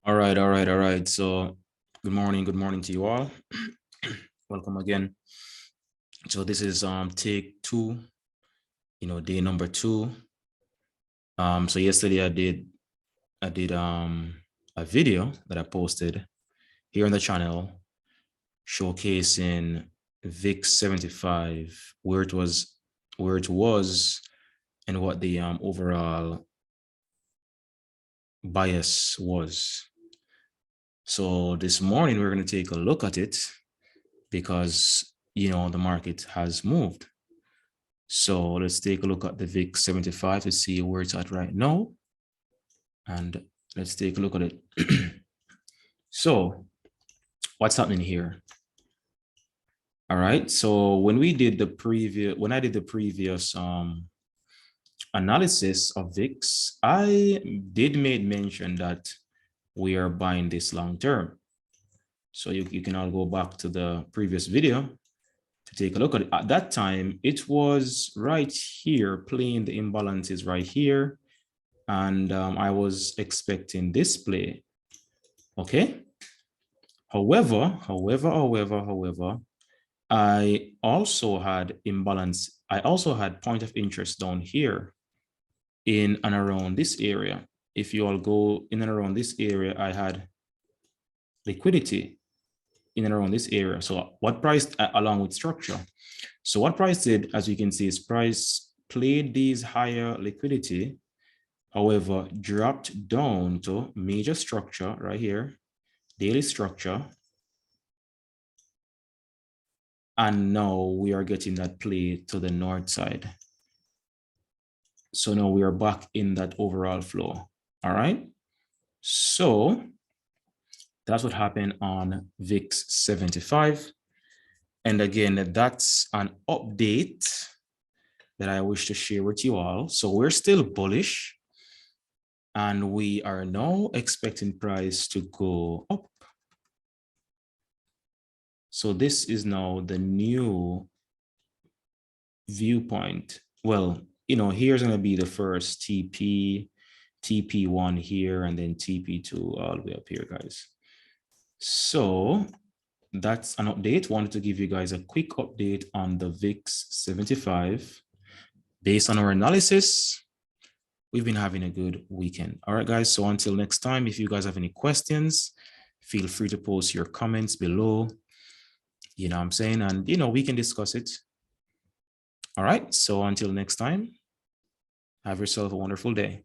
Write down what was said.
All right. So good morning to you all. Welcome again. So this is take two, day number two. So yesterday I did a video that I posted here on the channel showcasing VIX 75, where it was and what the overall bias was. So this morning we're going to take a look at it because the market has moved. So let's take a look at the VIX 75 to see where it's at right now. And let's take a look at it. So what's happening here? All right. So when I did the previous analysis of VIX, I did make mention that we are buying this long term. So you can all go back to the previous video to take a look at it. At that time, it was right here, playing the imbalances right here. And I was expecting this play. Okay. However, I also had imbalance. I also had point of interest down here in and around this area. If you all go in and around this area, I had liquidity in and around this area. So what price along with structure? So what price did, as you can see, is price played these higher liquidity, however, dropped down to major structure right here, daily structure. And now we are getting that play to the north side. So now we are back in that overall flow. All right. So that's what happened on VIX 75. And again, that's an update that I wish to share with you all. So we're still bullish and we are now expecting price to go up. So this is now the new viewpoint. Well, here's going to be the first TP1 here, and then TP2 all the way up here, guys. So that's an update. Wanted to give you guys a quick update on the VIX 75. Based on our analysis, we've been having a good weekend. All right, guys. So until next time, if you guys have any questions, feel free to post your comments below. You know what I'm saying? And, we can discuss it. All right. So until next time, have yourself a wonderful day.